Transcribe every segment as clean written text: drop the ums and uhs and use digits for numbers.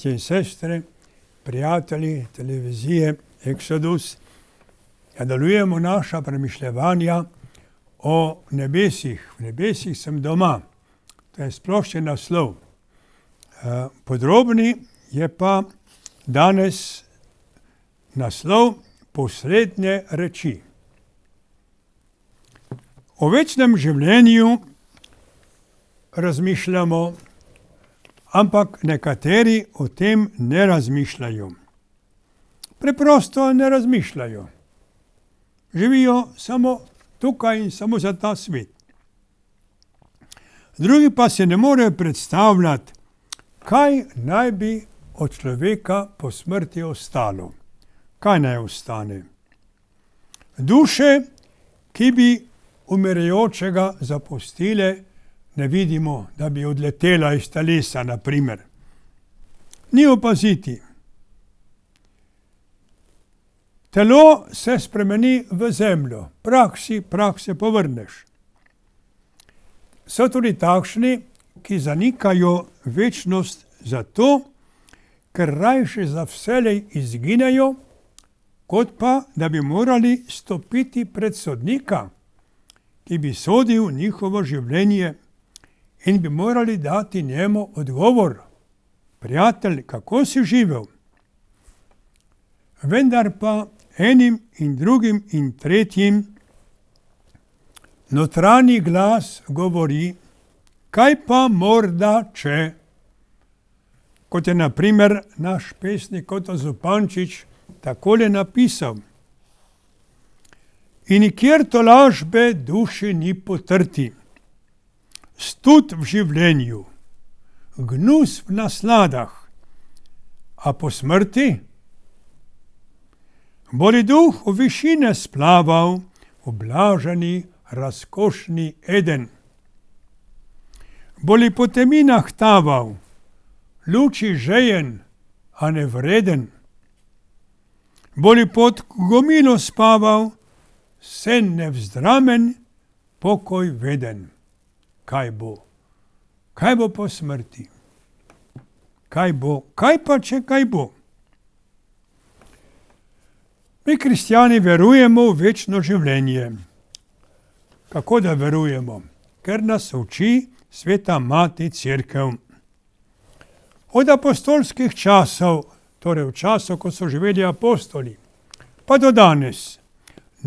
bratje in sestre, prijatelji televizije Exodus, nadaljujemo naša premišljevanja o nebesih. V nebesih sem doma. To je splošni naslov. Podrobni je pa danes naslov poslednje reči. O večnem življenju razmišljamo, ampak nekateri o tem ne razmišljajo. Preprosto ne razmišljajo. Živijo samo tukaj in samo za ta svet. Drugi pa se ne morejo predstavljati, kaj naj bi od človeka po smrti ostalo. Kaj naj ostane? Duše, ki bi umirajočega zapustile, ne vidimo, da bi odletela iz telesa, na primer. Ni opaziti. Telo se spremeni v zemljo. Prah se povrneš. So tudi takšni, ki zanikajo večnost zato, ker rajše za vselej izginejo, kot pa, da bi morali stopiti pred sodnika, ki bi sodil njihovo življenje in bi morali dati njemu odgovor. Prijatelj, kako si živel? Vendar pa enim in drugim in tretjim notranji glas govori, kaj pa morda če, kot je na primer naš pesnik Oto Zupančič takole napisal. In nikjer tolažbe duši ni potrti, stud v življenju, gnus v nasladah, a po smrti boli duh v višine splaval, v blaženi, razkošni Eden. Boli po teminah taval, luči žejen, a nevreden. Boli pod gomilo spaval, sen nevzdramen, pokoj veden. Kaj bo? Kaj bo po smrti? Kaj bo? Kaj pa, če kaj bo? Mi kristjani verujemo v večno življenje. Kako da verujemo? Ker nas uči Sveta Mati Cerkev. Od apostolskih časov, torej v času, ko so živeli apostoli, pa do danes,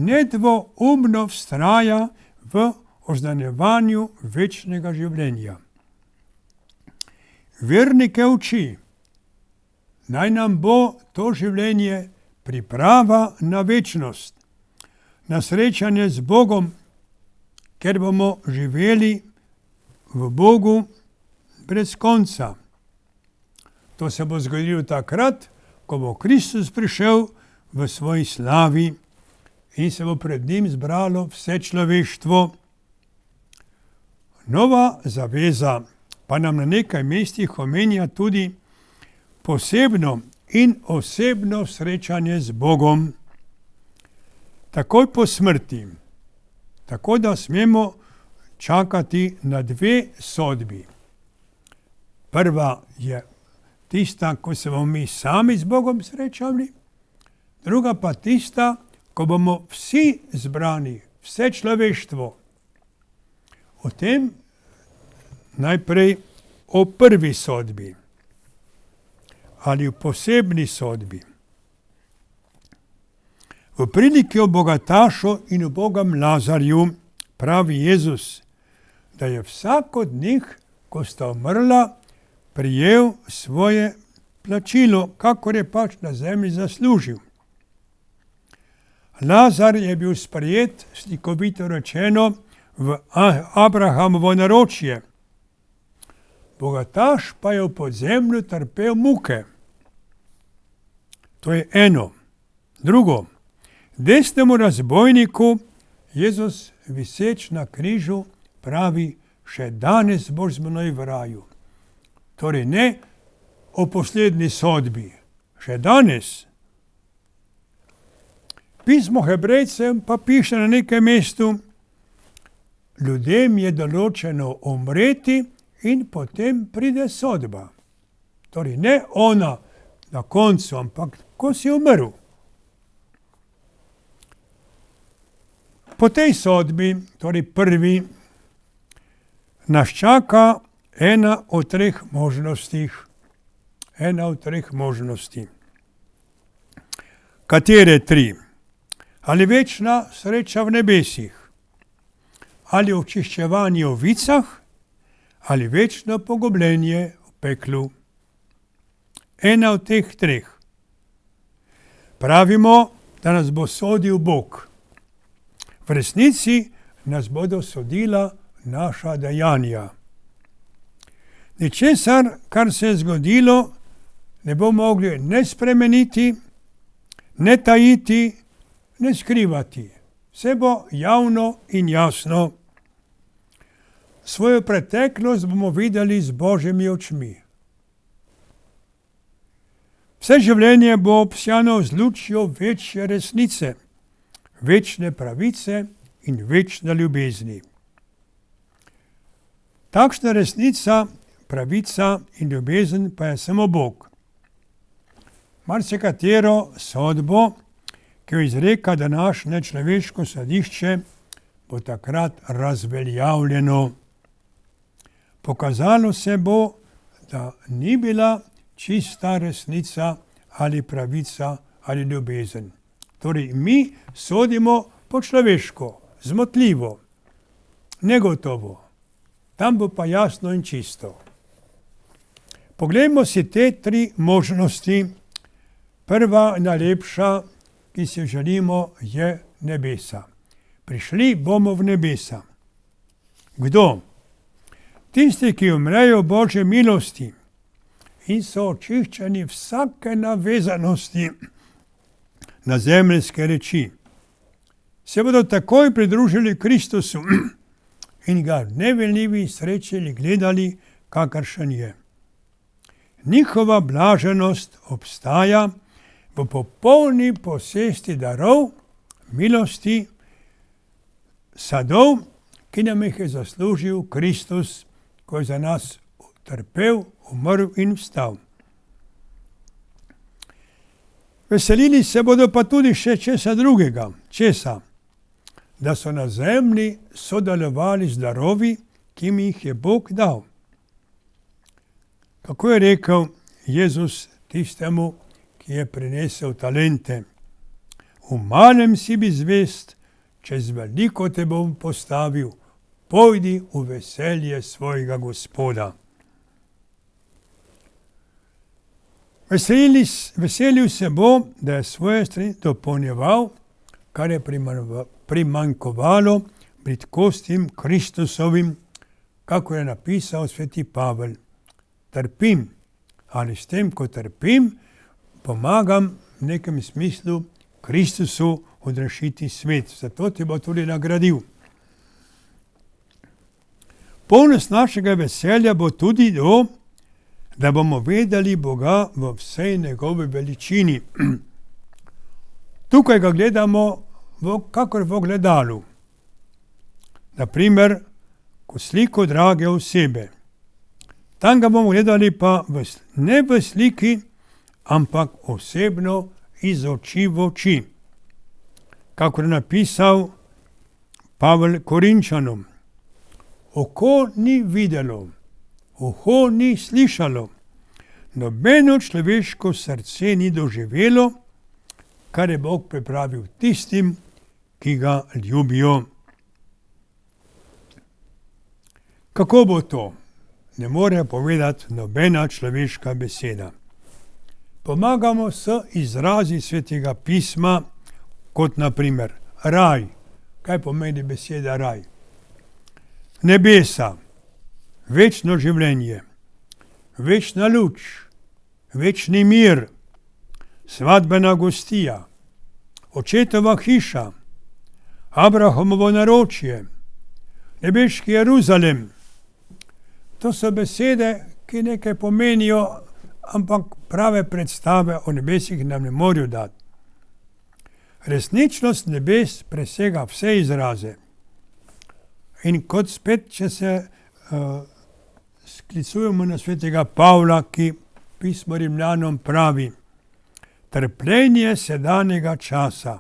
nedvoumno vztraja v oznanjevanju večnega življenja. Vernike uči, naj nam bo to življenje priprava na večnost, na srečanje z Bogom, ker bomo živeli v Bogu brez konca. To se bo zgodilo takrat, ko bo Kristus prišel v svoji slavi in se bo pred njim zbralo vse človeštvo. Nova zaveza pa nam na nekaj mestih omenja tudi posebno in osebno srečanje z Bogom, takoj po smrti, tako da smemo čakati na dve sodbi. Prva je tista, ko se bomo mi sami z Bogom srečali, druga pa tista, ko bomo vsi zbrani, vse človeštvo. O tem najprej o prvi sodbi ali v posebni sodbi. V priliki o bogatašu in ubogem Lazarju pravi Jezus, da je vsak od njih, ko sta umrla, prijel svoje plačilo, kakor je pač na zemlji zaslužil. Lazar je bil sprejet, slikovito rečeno, v Abrahamovo naročje. Bogataš pa je v podzemlju trpel muke. To je eno. Drugo, desnemu razbojniku Jezus viseč na križu pravi, še danes boš z menoj v raju. Torej ne o poslednji sodbi, še danes. Pismo Hebrejcem pa piše na nekem mestu, ljudem je določeno umreti in potem pride sodba. Torej ne ona na koncu, ampak ko si umrl. Po tej sodbi, torej prvi, nas čaka ena od treh možnosti. Ena od treh možnosti. Katere tri? Ali večna sreča v nebesih, ali očiščevanje v vicah, ali večno pogubljenje v peklu. Ena od teh treh. Pravimo, da nas bo sodil Bog. V resnici nas bodo sodila naša dejanja. Ničesar, kar se je zgodilo, ne bo mogli ne spremeniti, ne tajiti, ne skrivati. Vse bo javno in jasno. Svojo preteklost bomo videli z Božjimi očmi. Vse življenje bo obsjano z lučjo večje resnice, večne pravice in večne ljubezni. Takšna resnica, pravica in ljubezen pa je samo Bog. Marsikatero sodbo, ki jo izreka današnje človeško sodišče, bo takrat razveljavljeno. Pokazalo se bo, da ni bila čista resnica ali pravica ali ljubezen. Torej mi sodimo po človeško, zmotljivo, negotovo. Tam bo pa jasno in čisto. Poglejmo si te tri možnosti. Prva, najlepša, ki si želimo, je nebesa. Prišli bomo v nebesa. Kdo? Tisti, ki umrejo v Božji milosti in so očiščeni vsake navezanosti na zemeljske reči, se bodo takoj pridružili Kristusu in ga v neveljivi srečili gledali, kakršen je. Njihova blaženost obstaja v popolni posesti darov, milosti, sadov, ki nam jih je zaslužil Kristus, ko je za nas trpel, umrl in vstal. Veselili se bodo pa tudi še česa drugega. Česa? Da so na zemlji sodelovali z darovi, ki mi jih je Bog dal. Kako je rekel Jezus tistemu, ki je prinesel talente? V malem si bi zvest, čez veliko te bom postavil, pojdi v veselje svojega Gospoda. Veselil se bo, da je svoje stvari dopolnjeval, kar je primanjkovalo bridkostim Kristusovim, kako je napisal sveti Pavel. Trpim, ali s tem, ko trpim, pomagam v nekem smislu Kristusu odrešiti svet. Zato ti bo tudi nagradil. Polnost našega veselja bo tudi to, da bomo vedeli Boga v vsej njegovi veličini. Tukaj ga gledamo kakor v ogledalu. Naprimer, ko sliko drage osebe. Tam ga bomo gledali pa ne v sliki, ampak osebno iz oči v oči. Kakor je napisal Pavel Korinčanom. Oko ni videlo, uho ni slišalo, nobeno človeško srce ni doživelo, kar je Bog pripravil tistim, ki ga ljubijo. Kako bo to? Ne more povedati nobena človeška beseda. Pomagamo s izrazi Svetega pisma, kot naprimer raj. Kaj pomeni beseda raj? Nebesa, večno življenje, večna luč, večni mir, svadbena gostija, očetova hiša, Abrahamovo naročje, nebeški Jeruzalem. To so besede, ki nekaj pomenijo, ampak prave predstave o nebesih nam ne morajo dati. Resničnost nebes presega vse izraze. In kot spet, če se sklicujemo na svetega Pavla, ki pismo Rimljanom pravi: trpljenje sedanjega časa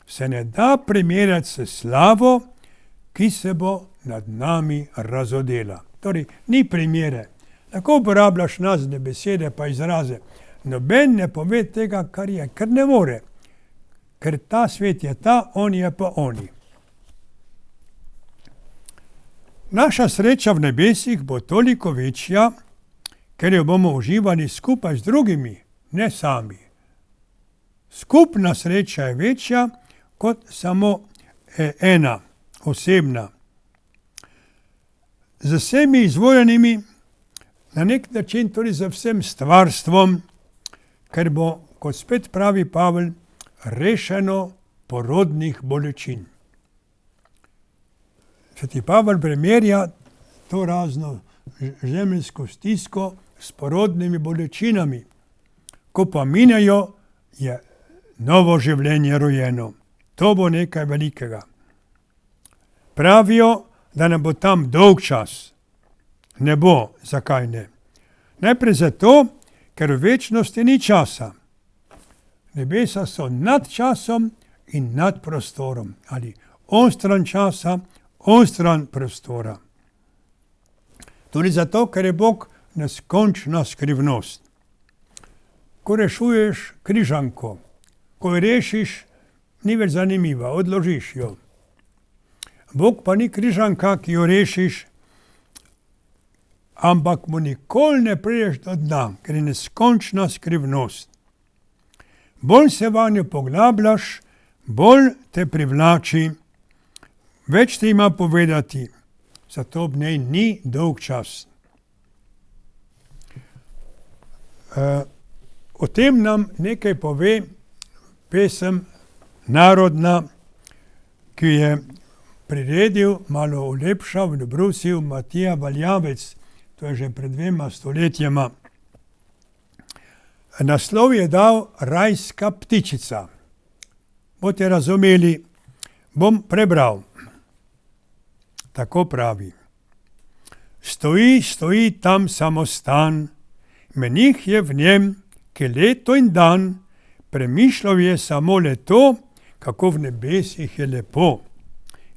se ne da primerjati s slavo, ki se bo nad nami razodela. Torej, ni primere. Lahko uporabljaš nazne besede pa izraze. Noben ne pove tega, kar je, ker ne more. Ker ta svet je ta, on je pa oni. Naša sreča v nebesih bo toliko večja, ker jo bomo uživali skupaj z drugimi, ne sami. Skupna sreča je večja kot samo ena, osebna. Z vsemi izvoljenimi, na nek način tudi z vsem stvarstvom, ker bo, kot spet pravi Pavel, rešeno porodnih bolečin. Sveti Pavel primerja to razno zemeljsko stisko s porodnimi bolečinami. Ko pa minejo, je novo življenje rojeno. To bo nekaj velikega. Pravijo, da ne bo tam dolg čas. Ne bo. Zakaj ne? Najprej zato, ker v večnosti ni časa. Nebesa so nad časom in nad prostorom. Ali onstran časa, onstran prostora. Tudi zato, ker je Bog neskončna skrivnost. Ko rešuješ križanko, ko jo rešiš, ni več zanimiva, odložiš jo. Bog pa ni križanka, ki jo rešiš, ampak mu nikoli ne prideš do dna, ker je neskončna skrivnost. Bolj se vanjo poglabljaš, bolj te privlači, več ti ima povedati, zato v njej ni dolg čas. O tem nam nekaj pove pesem narodna, ki je priredil, malo ulepšal in obrusil Matija Valjavec, to je že pred 2 stoletjema. Naslov je dal Rajska ptičica. Boste razumeli, bom prebral. Tako pravi. Stoji tam samostan, menih je v njem, ki leto in dan premišljal je samo le to, kako v nebesih je lepo.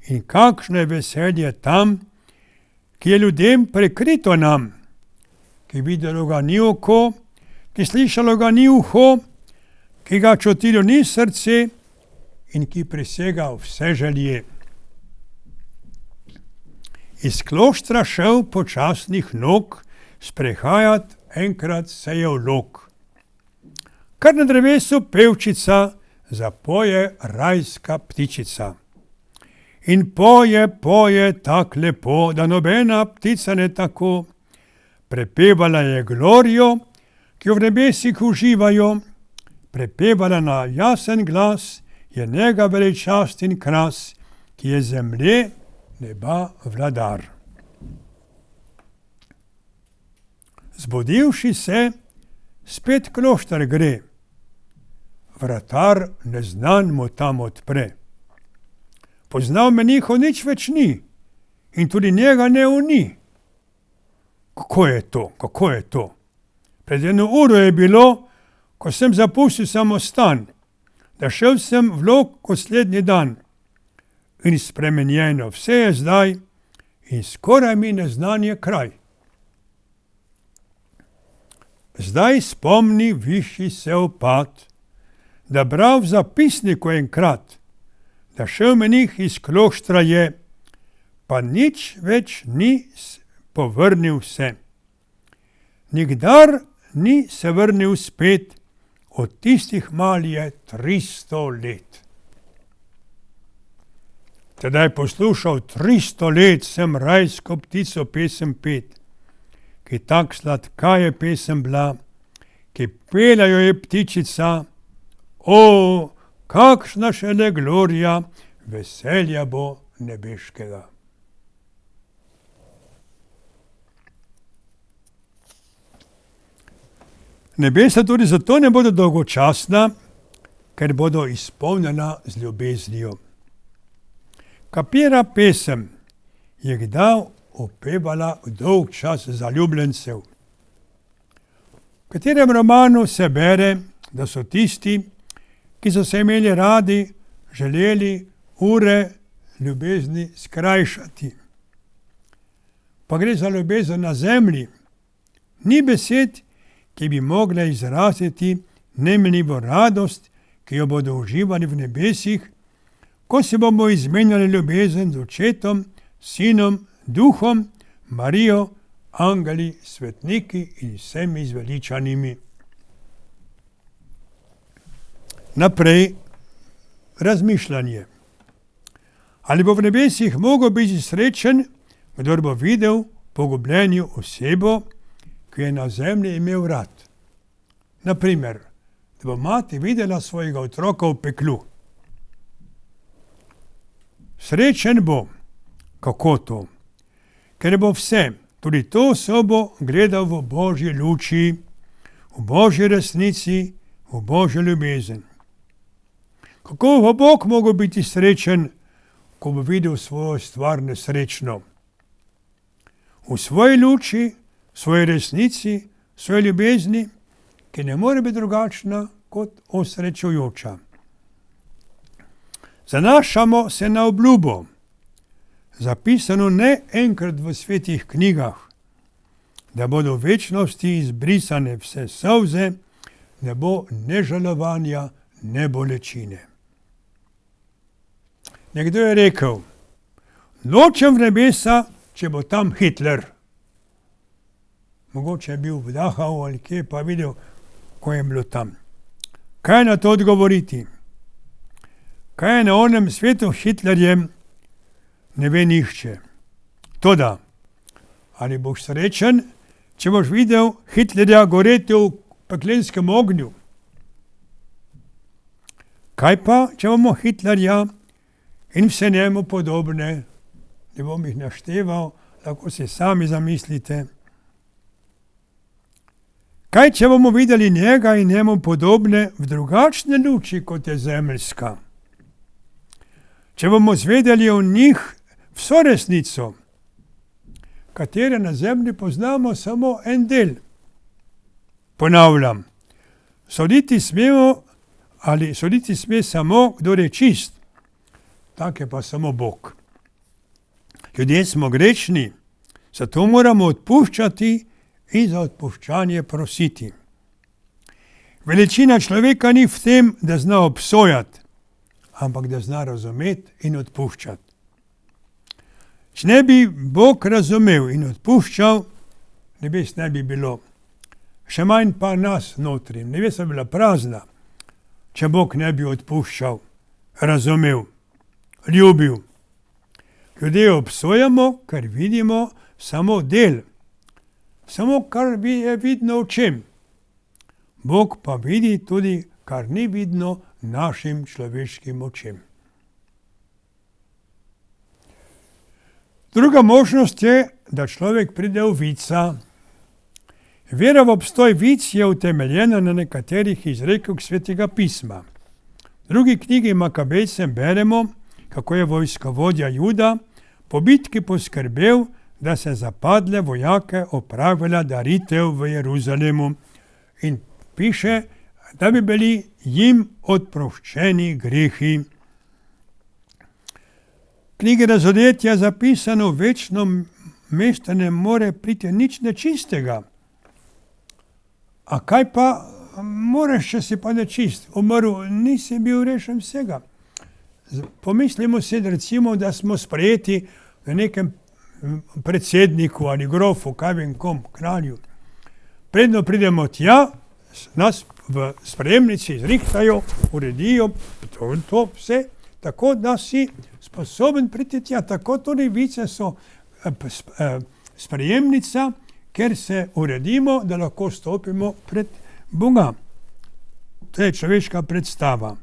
In kakšno je veselje tam, ki je ljudem prekrito nam, ki videlo ga ni oko, ki slišalo ga ni uho, ki ga čutilo ni srce in ki presega vse želje. Iz kloštra šel počasnih nog, sprehajat enkrat se je v lok. Kar na drevesu pevčica zapoje rajska ptičica. In poje tak lepo, da nobena ptica ne tako. Prepevala je glorijo, ki jo v nebesih uživajo, prepevala na jasen glas, je njega veličast in kras, ki je zemlje neba vladar. Zbudivši se, spet klošter gre, vratar neznan mu tam odpre. Poznal menihov nič več ni in tudi njega ne oni. Kako je to? Pred 1 uro je bilo, ko sem zapustil samostan, da šel sem v lok kot slednji dan. In spremenjeno vse je zdaj in skoraj mi neznan je kraj. Zdaj spomni višji se opad, da bral v zapisniku enkrat, da šel menih iz kloštra je, pa nič več ni povrnil se. Nikdar ni se vrnil spet, od tistih mal je 300 let. Tedaj poslušal 300 let sem rajsko ptico pesem pet, ki tak sladka je pesem bila, ki pela jo je ptičica, o, kakšna šele glorija, veselja bo nebeškega. Nebesa tudi zato ne bodo dolgočasna, ker bodo izpolnjena z ljubeznijo. Katera pesem je kdaj opevala dolg čas zaljubljencev? katerem romanu se bere, da so tisti, ki so se imeli radi, želeli ure ljubezni skrajšati. Pa gre za ljubezen na zemlji. Ni besed, ki bi mogle izraziti nemenljivo radost, ki jo bodo uživali v nebesih, ko se bomo izmenjali ljubezen z Očetom, Sinom, Duhom, Marijo, angeli, svetniki in vsemi zveličanimi. Naprej razmišljanje. Ali bo v nebesih mogel biti srečen, kdor bo videl pogubljenju osebo, ki je na zemlji imel rad? Naprimer, da bo mati videla svojega otroka v peklu. Srečen bo. Kako to? Ker bo vse, tudi to osobo, gledal v Božji luči, v Božji resnici, v Božjo ljubezen. Kako bo Bog mogel biti srečen, ko bo videl svojo stvar nesrečno? V svoji luči, v svoji resnici, v svoji ljubezni, ki ne more biti drugačna kot osrečujoča. Zanašamo se na obljubo, zapisano ne enkrat v svetih knjigah, da bodo v večnosti izbrisane vse solze, ne bo ne žalovanja, ne bolečine. Nekdo je rekel, nočem v nebesa, če bo tam Hitler. Mogoče je bil v Dachau ali kje, pa videl, ko je bilo tam. Kaj na to odgovoriti? Kaj je na onem svetu Hitlerjem, ne ve nihče. Toda, ali boš srečen, če boš videl Hitlerja goreti v peklenskem ognju? Kaj pa, če bomo Hitlerja in vse njemu podobne, ne bom jih našteval, lahko si sami zamislite. Kaj, če bomo videli njega in njemu podobne v drugačne luči, kot je zemeljska? Če bomo zvedeli o njih vso resnico, katere na zemlji poznamo samo en del. Ponavljam, soditi sme samo, kdor je čist. Tak je pa samo Bog. Ljudje smo grešni, zato moramo odpuščati in za odpuščanje prositi. Veličina človeka ni v tem, da zna obsojati, ampak da zna razumeti in odpuščati. Če ne bi Bog razumel in odpuščal, nebes ne bi bilo. Še manj pa nas notri. Nebesa bi bila prazna, če Bog ne bi odpuščal, razumel, ljubil. Ljudje obsojamo, ker vidimo samo del. Samo kar je vidno očem. Bog pa vidi tudi, kar ni vidno našim človeškim očem. Druga možnost je, da človek pride v vica. Vera v obstoj vic je utemeljena na nekaterih izrekih Svetega pisma. V drugi knjigi Makabejcem beremo, kako je vojskovodja Juda po bitki poskrbel, da se zapadle vojake opravila daritev v Jeruzalemu in piše, da bi bili jim odproščeni grehi. V knjigi Razodetja je zapisano, v večno mesto ne more priti nič nečistega. A kaj pa moreš, če si pa nečist? Umrl, nisi bil rešen vsega. Pomislimo si, recimo, da smo sprejeti v nekem predsedniku ali grofu, kaj vem kom, kralju. Predno pridemo tja, nas v sprejemnici zrihtajo, uredijo, to vse, tako da si sposoben priti tja. Tako tudi vice so sprejemnica, ker se uredimo, da lahko stopimo pred Boga. To je človeška predstava.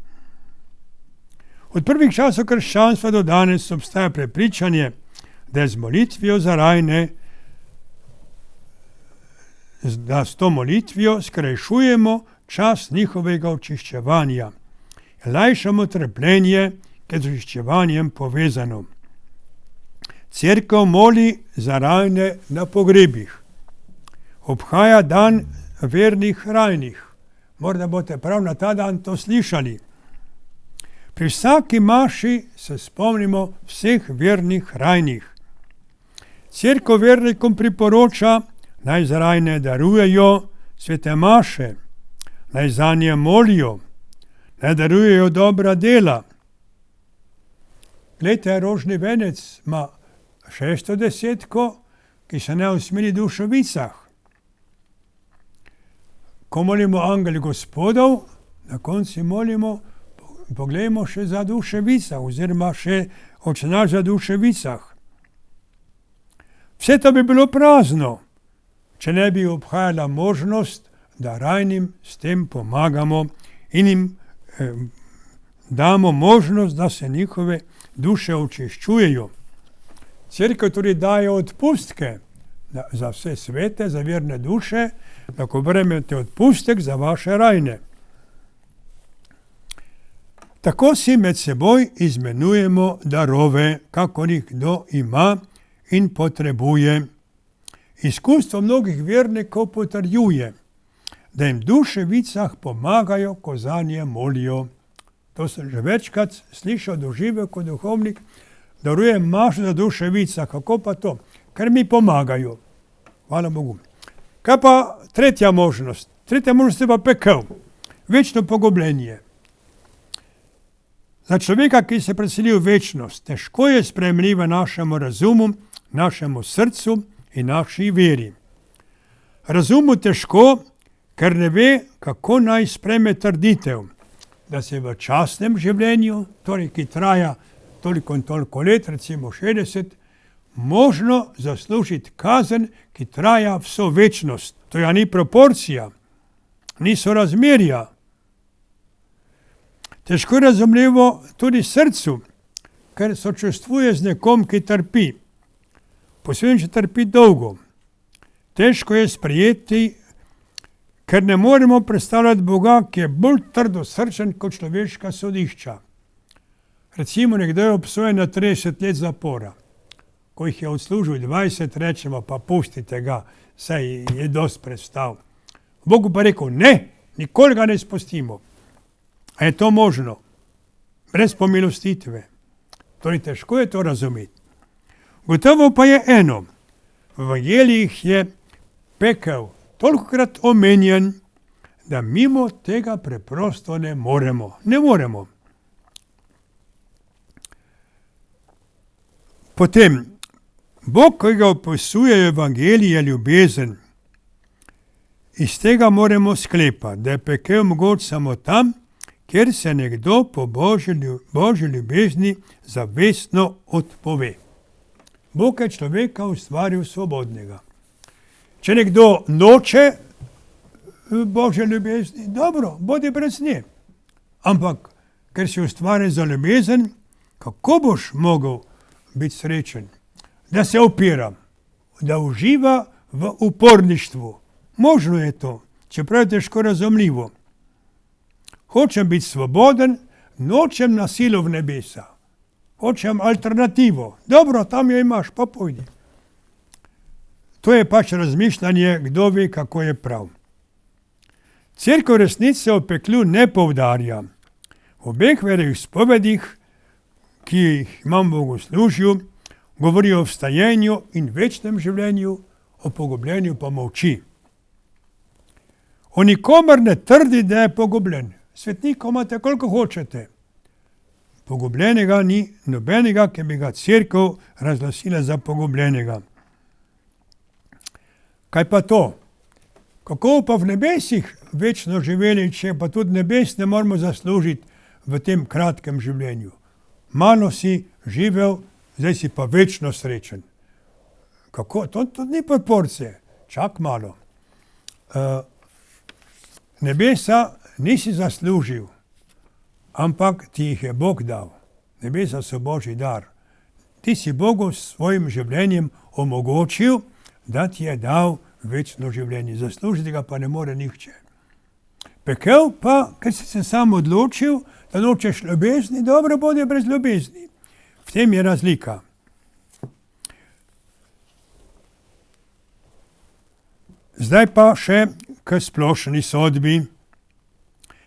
Od prvih časov krščanstva do danes obstaja prepričanje, da z molitvijo za rajne, da s to molitvijo skrajšujemo čas njihovega očiščevanja. Lajšamo trpljenje, ki je z očiščevanjem povezano. Cerkev moli za rajne na pogrebih. Obhaja dan vernih rajnih. Morda boste prav na ta dan to slišali. Pri vsaki maši se spomnimo vseh vernih rajnih. Cerkev vernikom priporoča, naj za rajne darujejo svete maše, naj zanje molijo, naj darujejo dobra dela. Glejte, rožni venec ima 610, ki se ne usmeri duševicah. Ko molimo angel Gospodov, na koncu molimo, poglejmo še za duševicah, oziroma še Oče naš za duševicah. Vse to bi bilo prazno, če ne bi obhajala možnost, da rajnim s tem pomagamo in jim damo možnost, da se njihove duše očiščujejo. Cerkev tudi daje odpustke za vse svete, za verne duše, tako prejmete odpustek za vaše rajne. Tako si med seboj izmenujemo darove, kakor jih kdo ima in potrebuje. Izkustvo mnogih vernikov potrjuje, da jim duševicah pomagajo, ko zanje molijo. To sem že večkrat slišal, doživel kot duhovnik, darujem mašo za duševicah. Kako pa to? Ker mi pomagajo. Hvala Bogu. Kaj pa tretja možnost? Tretja možnost je pa pekel. Večno pogubljenje. Za človeka, ki se preseli v večnost, težko je sprejemljiva našemu razumu, našemu srcu in naši veri. Razumu težko, ker ne ve, kako naj sprejme trditev, da se v časnem življenju, torej ki traja toliko in toliko let, recimo 60, možno zaslužiti kazen, ki traja vso večnost. To ja ni proporcija, ni sorazmerja. Težko je razumljivo tudi srcu, ker sočustvuje z nekom, ki trpi. Posebno, če trpi dolgo. Težko je sprejeti, ker ne moremo predstavljati Boga, ki je bolj trdosrčen kot človeška sodišča. Recimo, nekdo je obsojen na 30 let zapora. Ko jih je odslužil 20, rečemo, pa pustite ga, saj je dosti predstav. Bogu pa rekel, ne, nikoli ga ne spustimo. A je to možno? Brez pomilostitve. Torej, težko je to razumeti. Gotovo pa je eno. V evangelijih je pekel tolikokrat omenjen, da mimo tega preprosto ne moremo. Ne moremo. Potem, Bog, ki ga opisuje v evangeliji, je ljubezen. Iz tega moramo sklepati, da je pekel mogoč samo tam, kjer se nekdo po Božji ljubezni zavestno odpove. Bog je človeka ustvaril svobodnega. Če nekdo noče Božje ljubezni, dobro, bodi brez nje. Ampak, ker si ustvarjen za ljubezen, kako boš mogel biti srečen? Da se opira, da uživa v uporništvu. Možno je to, čeprav je težko razumljivo. Hočem biti svoboden, nočem na silo v nebesa. Hočem alternativo. Dobro, tam jo imaš, pa pojdi. To je pač razmišljanje, kdo ve, kako je prav. Cerkev resnice o peklu ne poudarja. V obeh veroizpovedih, ki jih imam v bogoslužju, govori o vstajenju in večnem življenju, o pogubljenju pa molči. O nikomer ne trdi, da je pogubljen. Svetnikov imate koliko hočete. Pogubljenega ni nobenega, ki bi ga cerkev razglasila za pogubljenega. Kaj pa to? Kako pa v nebesih večno živeli, če pa tudi nebes ne moramo zaslužiti v tem kratkem življenju? Malo si živel, zdaj si pa večno srečen. Kako? To ni proporcije. Čak malo. Nebesa nisi zaslužil, ampak ti jih je Bog dal. Nebesa so Božji dar. Ti si Bogu s svojim življenjem omogočil, da ti je dal večno življenje. Zaslužiti ga pa ne more nihče. Pekel pa, ker si se sam odločil, da nočeš ljubezni, dobro, bodi brez ljubezni. V tem je razlika. Zdaj pa še k splošni sodbi.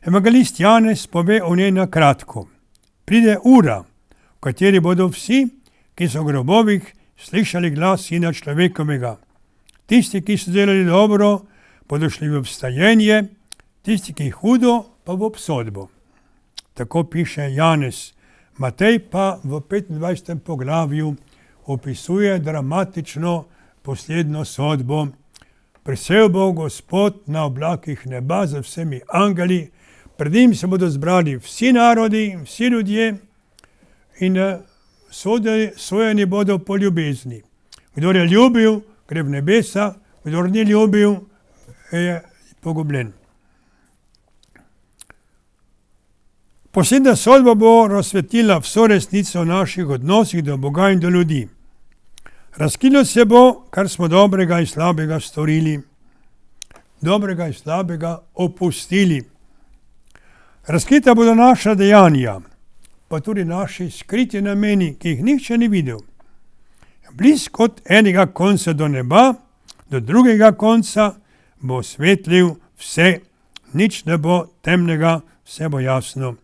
Evangelist Janez pove o njej na kratko. Pride ura, v kateri bodo vsi, ki so v grobovih, slišali glas Sina človekovega. Tisti, ki so delali dobro, bodo šli v vstajenje, tisti, ki hudo, pa v obsodbo. Tako piše Janez. Matej pa v 25. poglavju opisuje dramatično poslednjo sodbo. Prišel bo Gospod na oblakih neba z vsemi angeli, pred njim se bodo zbrali vsi narodi, vsi ljudje in sojeni bodo po ljubezni. Kdor je ljubil, gre v nebesa, kdor ni ljubil, je pogubljen. Poslednja sodba bo razsvetlila vso resnico o naših odnosih do Boga in do ljudi. Razkrilo se bo, kar smo dobrega in slabega storili, dobrega in slabega opustili. Razkrita bodo naša dejanja, pa tudi naši skriti nameni, ki jih nihče ni videl. Blisk od enega konca do neba, do drugega konca bo osvetlil vse, nič ne bo temnega, vse bo jasno.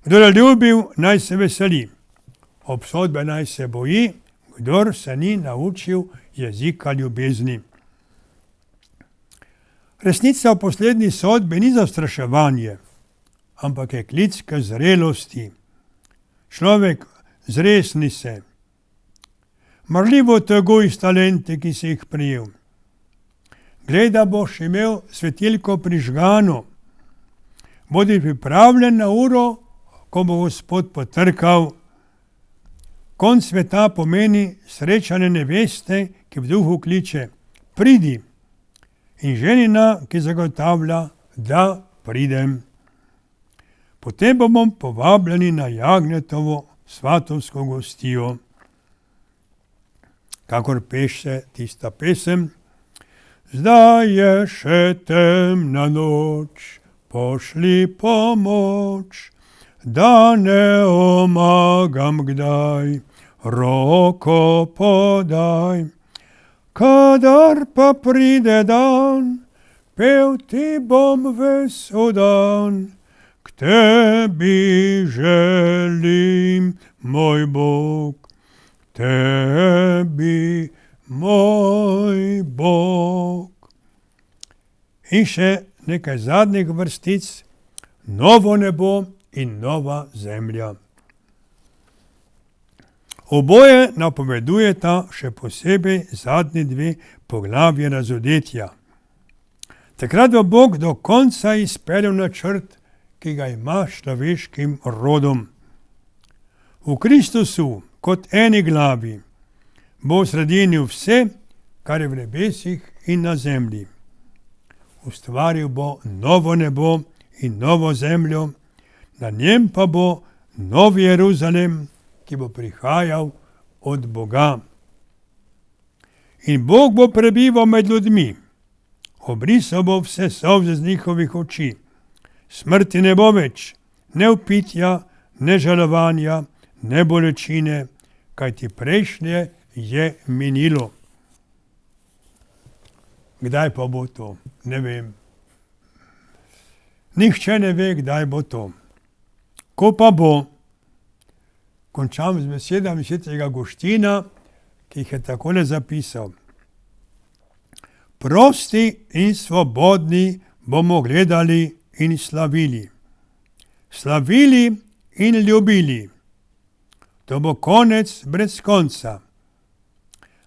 Kdor je ljubil, naj se veseli, obsodbe naj se boji, kdor se ni naučil jezika ljubezni. Resnica o poslednji sodbi ni zastraševanje, ampak je klic k zrelosti. Človek zresni se. Marljivo teguj s talenti, ki si jih prijel. Glej, da boš imel svetilko prižgano. Bodi pripravljen na uro, ko bo Gospod potrkal. Konc sveta pomeni srečanje neveste, ki v duhu kliče, pridi, in ženina, ki zagotavlja, da pridem. Potem bomo povabljeni na Jagnjetovo svatovsko gostijo. Kakor peše tista pesem, zdaj je še temna noč, pošli pomoč, da ne omagam kdaj, roko podaj. Kadar pa pride dan, pev ti bom vesel dan, k tebi želim, moj Bog, tebi, moj Bog. In še nekaj zadnjih vrstic, novo nebo in nova zemlja. Oboje napovedujeta še posebej zadnji dve poglavje razodetja. Takrat bo Bog do konca izpeljal načrt, ki ga ima s človeškim rodom. V Kristusu, kot eni glavi, bo sredinil vse, kar je v nebesih in na zemlji. Ustvaril bo novo nebo in novo zemljo, na njem pa bo Novi Jeruzalem, ki bo prihajal od Boga. In Bog bo prebival med ljudmi, obrisal bo vse solze z njihovih oči. Smrti ne bo več, ne vpitja, ne žalovanja, ne bolečine, kajti prejšnje je minilo. Kdaj pa bo to? Ne vem. Nihče ne ve, kdaj bo to. Ko pa bo, končam z besedami svetega Avguština, ki jih je takole zapisal. Prosti in svobodni bomo gledali in slavili. Slavili in ljubili. To bo konec brez konca.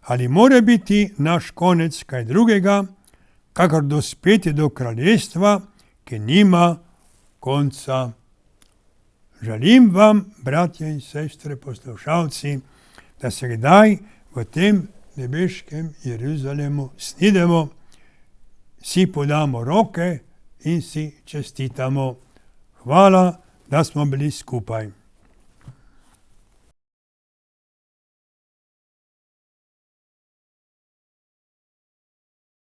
Ali more biti naš konec kaj drugega, kakor dospeti do kraljestva, ki nima konca. Želim vam, bratje in sestre, poslušalci, da se kdaj v tem nebeškem Jeruzalemu snidemo, si podamo roke in si čestitamo. Hvala, da smo bili skupaj.